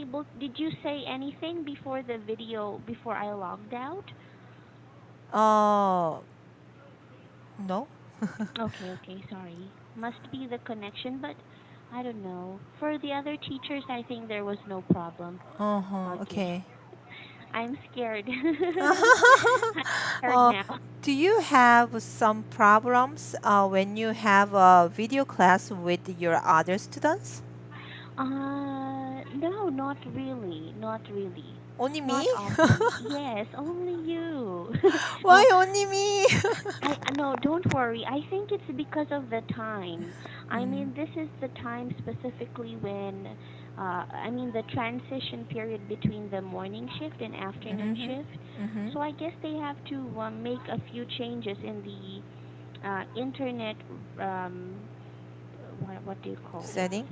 able, did you say anything before the video, before I logged out? Uh, no. Okay, okay, sorry. Must be the connection, but I don't know. For the other teachers, I think there was no problem. Uh-huh, Okay. okay. I'm scared. I'm scared uh, now. do you have some problems when you have a video class with your other students? No, not really. Not really. Only me? Not often. Yes, only you. No, Why only me? no, don't worry. I think it's because of the time. I Mm, mean, this is the time specifically when, I mean, the transition period between the morning shift and afternoon mm-hmm, shift. mm-hmm. So I guess they have to make a few changes in the internet. What do you call this? Setting?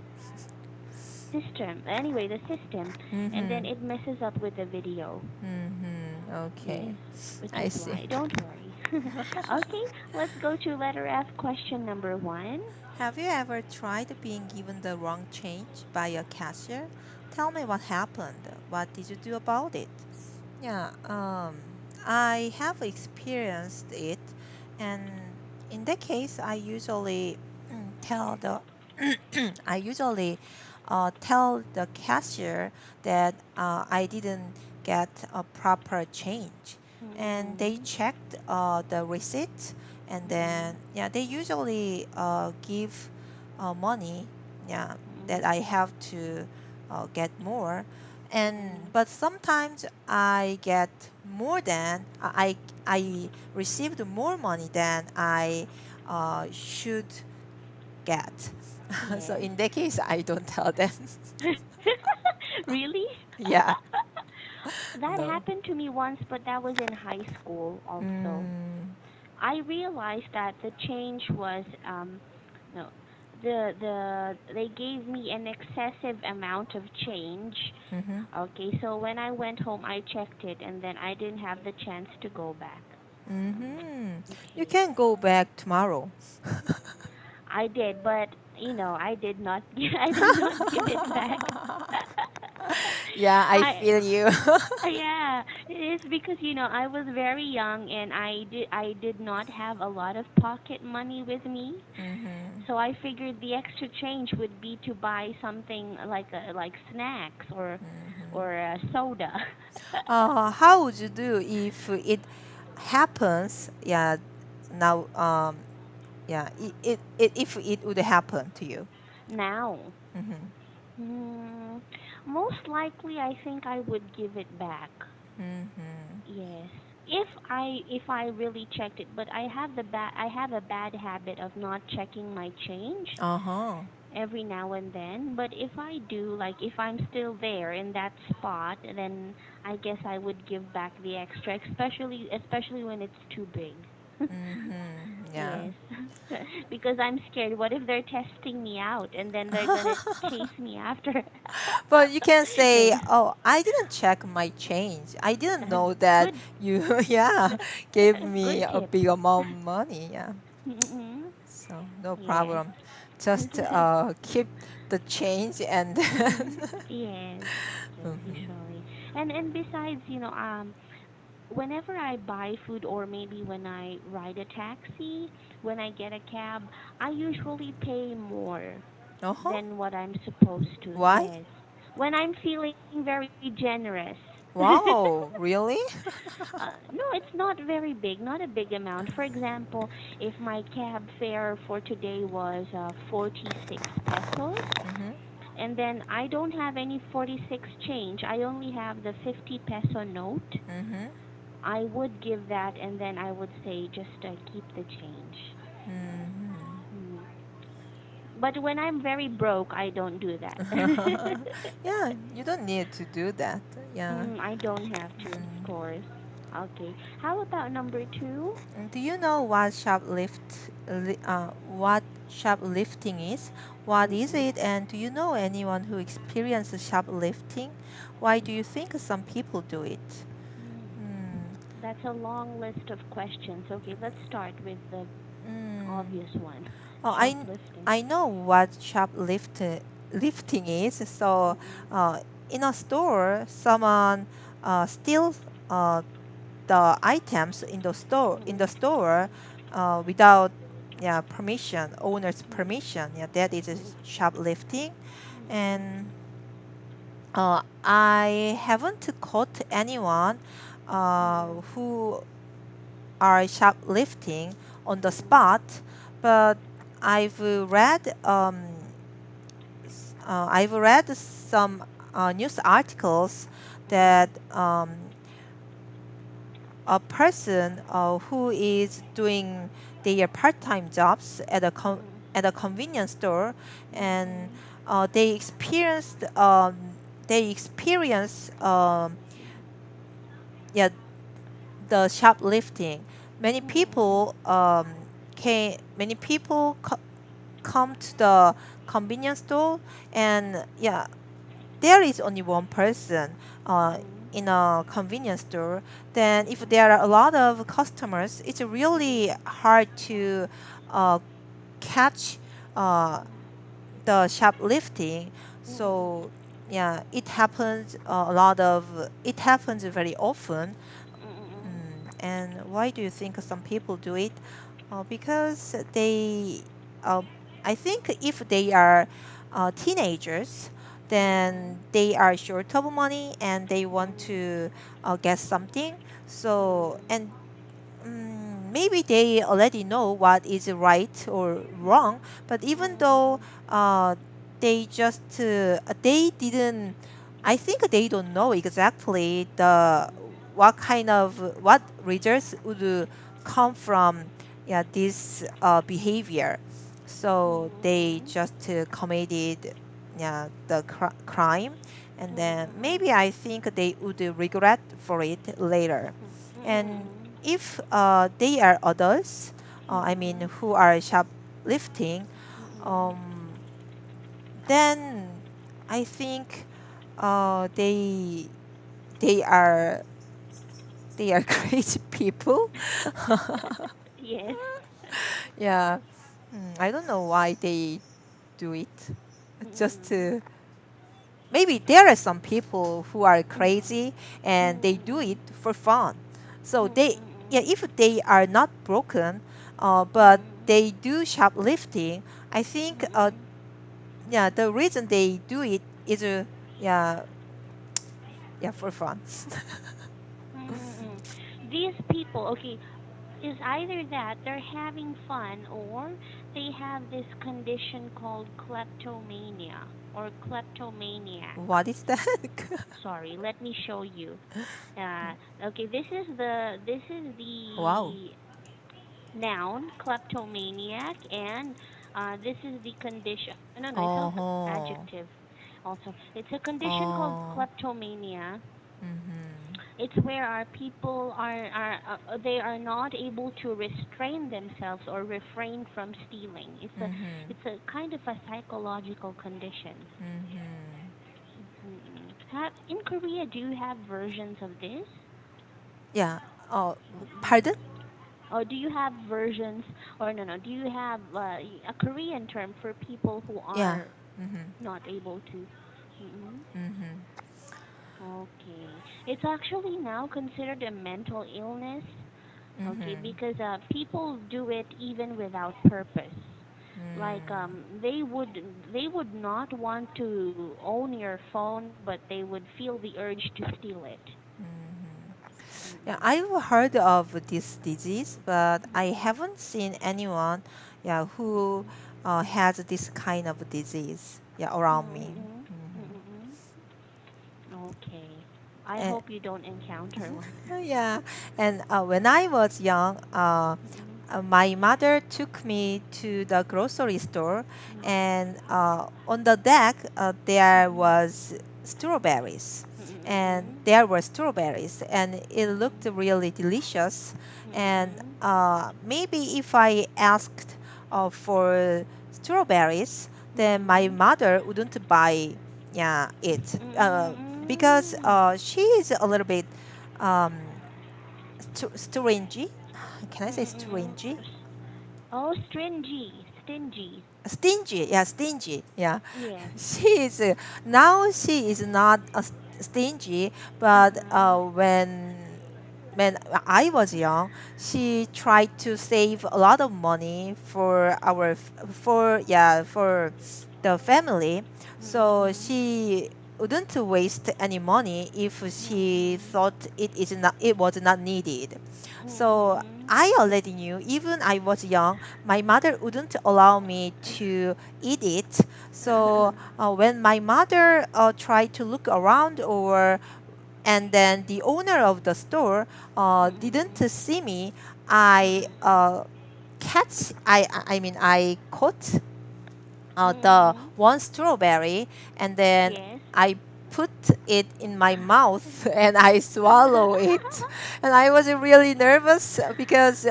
System. Anyway, the system, and Mm-hmm, then it messes up with the video. mm-hmm. Okay, Yes, which I is see. why. Don't worry. Okay, let's go to letter F, question number one. Have you ever tried being given the wrong change by a cashier? Tell me what happened. What did you do about it? Yeah, I have experienced it, and in that case, I usually tell the I usually tell the cashier that I didn't get a proper change, and they Mm-hmm. checked the receipt, and then Mm-hmm. yeah, they usually give money, yeah, that I Mm-hmm. have to get more, and Mm-hmm. but sometimes I get more than I received more money than I should get. So Yes. in that case, I don't tell them. Really? Yeah. That No. happened to me once, but that was in high school also. Mm, I realized that the change was no, they gave me an excessive amount of change. mm-hmm, Okay, so when I went home, I checked it, and then I didn't have the chance to go back. mm-hmm. You Okay, can go back tomorrow. I did, but I did not. I did not give it back. Yeah, I I feel you. Yeah, it is because I was very young and I did not have a lot of pocket money with me. Mm-hmm, So I figured the extra change would be to buy something like snacks mm-hmm. or a soda. How would you do if it happens? Yeah, now, yeah, if it would happen to you. Now, Mm-hmm, hmm, most likely I think I would give it back. mm-hmm. Yes. If I really checked it, but I have a bad habit of not checking my change Uh-huh. every now and then. But if I do, like if I'm still there in that spot, then I guess I would give back the extra, especially when it's too big. Mm-hmm. Yeah. Yes. Because I'm scared. What if they're testing me out and then they're gonna chase me after? But you can say, Yes. "Oh, I didn't check my change. I didn't Uh, know that good you, yeah, gave me good a tip. big amount of money." Yeah, Mm-mm. so no Yes. problem. Just keep the change and then. Yes. Yes, Mhm. usually. And besides, whenever I buy food or maybe when I ride a taxi, when I get a cab, I usually pay more Uh-huh. than what I'm supposed to. Why? Yes. When I'm feeling very generous. Wow, really? No, it's not very big, not a big amount. For example, if my cab fare for today was 46 pesos, Mm-hmm. and then I don't have any 46 change, I only have the 50 peso note, Mm-hmm. I would give that and then I would say just keep the change. Mm. But when I'm very broke, I don't do that. Mm-hmm. Yeah, you don't need to do that. Yeah. I don't have to, of Mm. course. Okay. How about number two? Do you know what shoplifting is? What is Mm-mm. it? And do you know anyone who experienced shoplifting? Why do you think some people do it? Mm. Hmm. That's a long list of questions. Okay, let's start with the Hmm. obvious one. Oh, Shoplifting. I know what lifting is. So, Mm-mm. uh, in a store, someone steals the items in the Mm-mm. store without, yeah, permission, owner's Mm-mm. permission. Yeah, that is shoplifting. Mm-mm. And I haven't caught anyone who are shoplifting on the spot, but I've read I've read some news articles that a person who is doing their part-time jobs at a at a convenience store, and Mm-mm. they experienced they experience yeah, the shoplifting. Many Mm-mm. people many people come to the convenience store, and yeah, there is only one person in a convenience store. Then if there are a lot of customers, it's really hard to uh, catch uh, the shoplifting. So yeah, it happens very often. And why do you think some people do it? Because uh, I think if they are teenagers, then they are short of money and they want to get something. So, and maybe they already know what is right or wrong, but even though uh, they didn't, I think they don't know exactly the what results would come from, yeah, this behavior. So they just committed, yeah, the crime, and then maybe I think they would regret for it later. And if they are adults, I mean, who are shoplifting, um, then I think they they are they are crazy people. Yes. Yeah. I don't know why they do it. Just Mm-mm. to maybe there are some people who are Mm-mm. crazy and they do Mm-mm. it for fun. So they, yeah, Mm-mm. if they are not broken, but Mm-mm. they do shoplifting, I think yeah, the reason they do it is yeah, yeah, for fun. Mm-mm. These people, okay, is either that they're having fun or they have this condition called kleptomania or kleptomaniac. What is that? Sorry, let me show you. Okay, Wow. this is the noun kleptomaniac, and this is the condition. No, no, it's also Oh. adjective. Also, it's a condition called Oh. kleptomania. Mhm. It's where our people they are not able to restrain themselves or refrain from stealing. Mhm. It's a kind of a psychological condition. Mhm. In Korea, do you have versions of this? Yeah. Oh, Mm-mm. pardon? Or do you have versions, or no, no, do you have a Korean term for people who Yeah. are Mhm. not able to? Mm-mm. Mhm. Okay. It's actually now considered a mental illness. Okay, Mhm. because people do it even without purpose. Like Mm. they would not want to own your phone, but they would feel the urge to steal it. Mhm. Yeah, Mm-mm. I've heard of this disease, but I haven't seen anyone, yeah, who has this kind of disease, yeah, around me. Mm-mm. Mhm. Mm-mm. Okay. I And hope you don't encounter one. yeah, and when I was young, Mm-mm. my mother took me to the grocery store, Mm-mm. and on the deck there was strawberries, and Mm-mm. there were strawberries, and it looked Mm-mm. really delicious. And Mm-mm. maybe if I asked for strawberries, then my Mm-mm. mother wouldn't buy, yeah, it because Mm-mm. she is a little bit um, stingy. Can I say Mm-mm. stingy? Oh, stingy, stingy. stingy. Yeah, stingy. Yeah, Yes. she is now she is not stingy, but Mhm. when I was young, she tried to save a lot of money for for for the family. So Mhm. she wouldn't waste any money if she Mhm. thought it was not needed. So Mhm. I already knew, even I was young, my mother wouldn't allow me to eat it. So when my mother tried to look around, or and then the owner of the store didn't Mhm. see me, I Mhm. I mean I caught the Mhm. one strawberry, and then Yes. I put it in my mouth and I swallow it. And I was really nervous because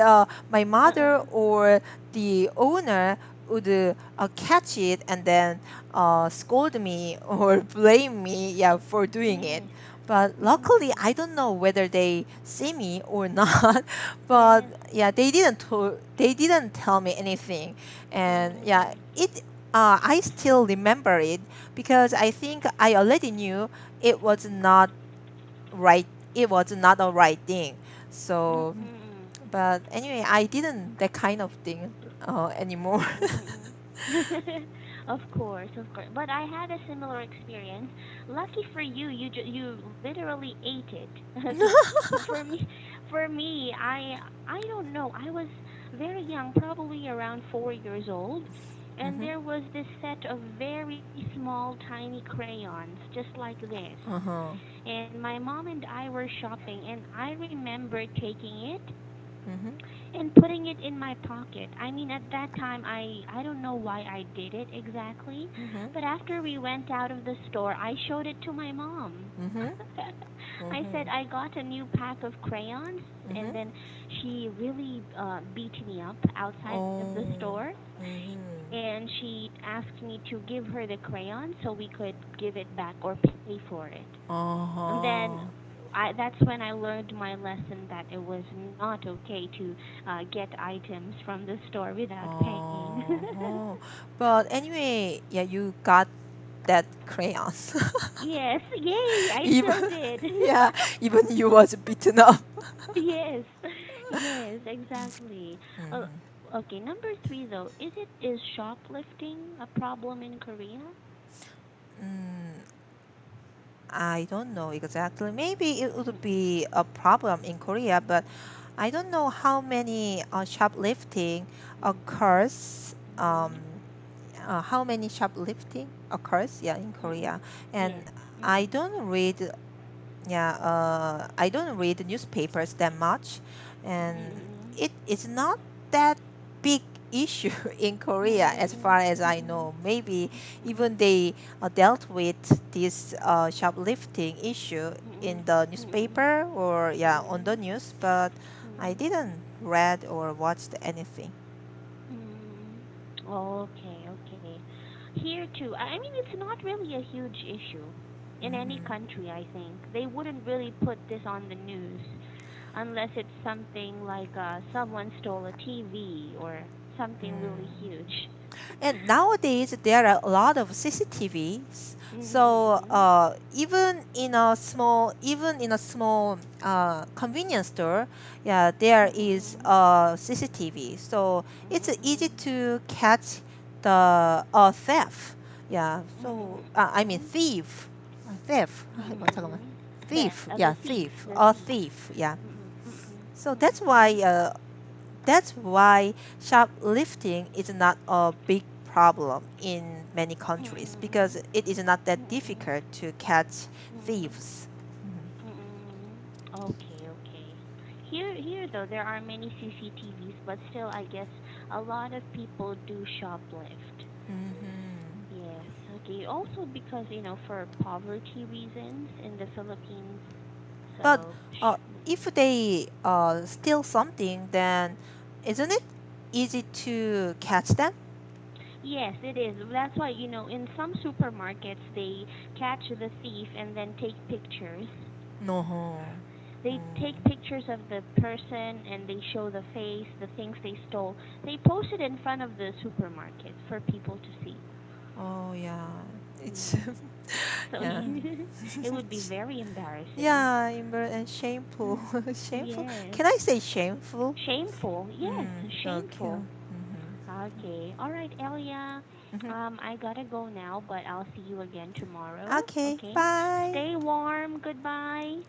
my mother Uh-uh. or the owner would catch it and then scold me or blame me, yeah, for doing it. Yes. But luckily, Mhm. I don't know whether they see me or not. But Yes. yeah, they didn't tell me anything, and yeah, Mhm. I still remember it because I think I already knew it was not right. It was not a right thing. So, Mhm. but anyway, I didn't that kind of thing anymore. Mm-mm. Of course, of course. But I had a similar experience. Lucky for you, you literally ate it. Okay. For me, I don't know. I was very young, probably around 4 years old, and Mhm. there was this set of very small, tiny crayons, just like this. Uh-huh. And my mom and I were shopping, and I remember taking it Mhm. and putting it in my pocket. I mean, at that time, I don't know why I did it exactly, Mhm. but after we went out of the store, I showed it to my mom. Mhm. I Mhm. said I got a new pack of crayons, and Mhm. then she really beat me up outside of the Oh. store, Mhm. and she asked me to give her the crayon so we could give it back or pay for it. And then Uh-huh. that's when I learned my lesson that it was not okay to get items from the store without paying. Uh-huh. But anyway, yeah, you got that crayon. Yes, yay, I Even still did. yeah, even you was beaten up. Yes, yes, exactly. Uh, Mhm. okay, number three though, is shoplifting a problem in Korea? Mm, I don't know exactly. Maybe it would be a problem in Korea, but I don't know how many shoplifting Mm-mm, occurs. How many shoplifting occurs? Yeah, in mm-mm, Korea, and yes, I mm-mm, don't read. Yeah, I don't read newspapers that much, and mm-mm, it is not that big issue in Korea as mm-mm, far as I mm-mm, know. Maybe mm-mm, even they dealt with this shoplifting issue in mm-mm, the mm-mm, newspaper or yeah on the mm-mm, news, but I mm-mm. didn't read or watched anything. Mm, okay, okay. Here too. I mean, it's not really a huge issue in any Hmm. country, I think. They wouldn't really put this on the news unless it's something like someone stole a TV or something really Mm. huge. And nowadays there are a lot of CCTVs. So Mm-hmm. even in a small convenience store, yeah, there is Mm-hmm. a CCTV. So it's easy Mm-hmm. to catch the theft. Yeah. So I mean Mm-hmm. thief. 잠깐만. Mm-hmm. Theft. Thief. The Yeah, thief. thief. The A thief. thief. Yeah. Mm-hmm. So Mm-hmm. that's why shoplifting is not a big problem in many countries Mm-hmm. because it is not that Mm-hmm. difficult to catch Mm-hmm. thieves. Mm-mm. Okay, okay. Here though, there are many CCTVs, but still, I guess a lot of people do shoplift. Hmm. Yes. Okay. Also because for poverty reasons in the Philippines. But So. if they steal something, then isn't it easy to catch them? Yes, it is. That's why in some supermarkets they catch the thief and then take pictures. No. They take Mm. pictures of the person and they show the face, the things they stole. They post it in front of the supermarket for people to see. Oh yeah, it's Mm. So yeah. it would be very embarrassing. Yeah, and shameful. Mm. Shameful. Yes. Can I say shameful? Shameful. Yes, Okay. shameful. Okay. All right, Elia. Mm-hmm. I gotta go now, but I'll see you again tomorrow. Okay, Okay. bye. Stay warm. Goodbye.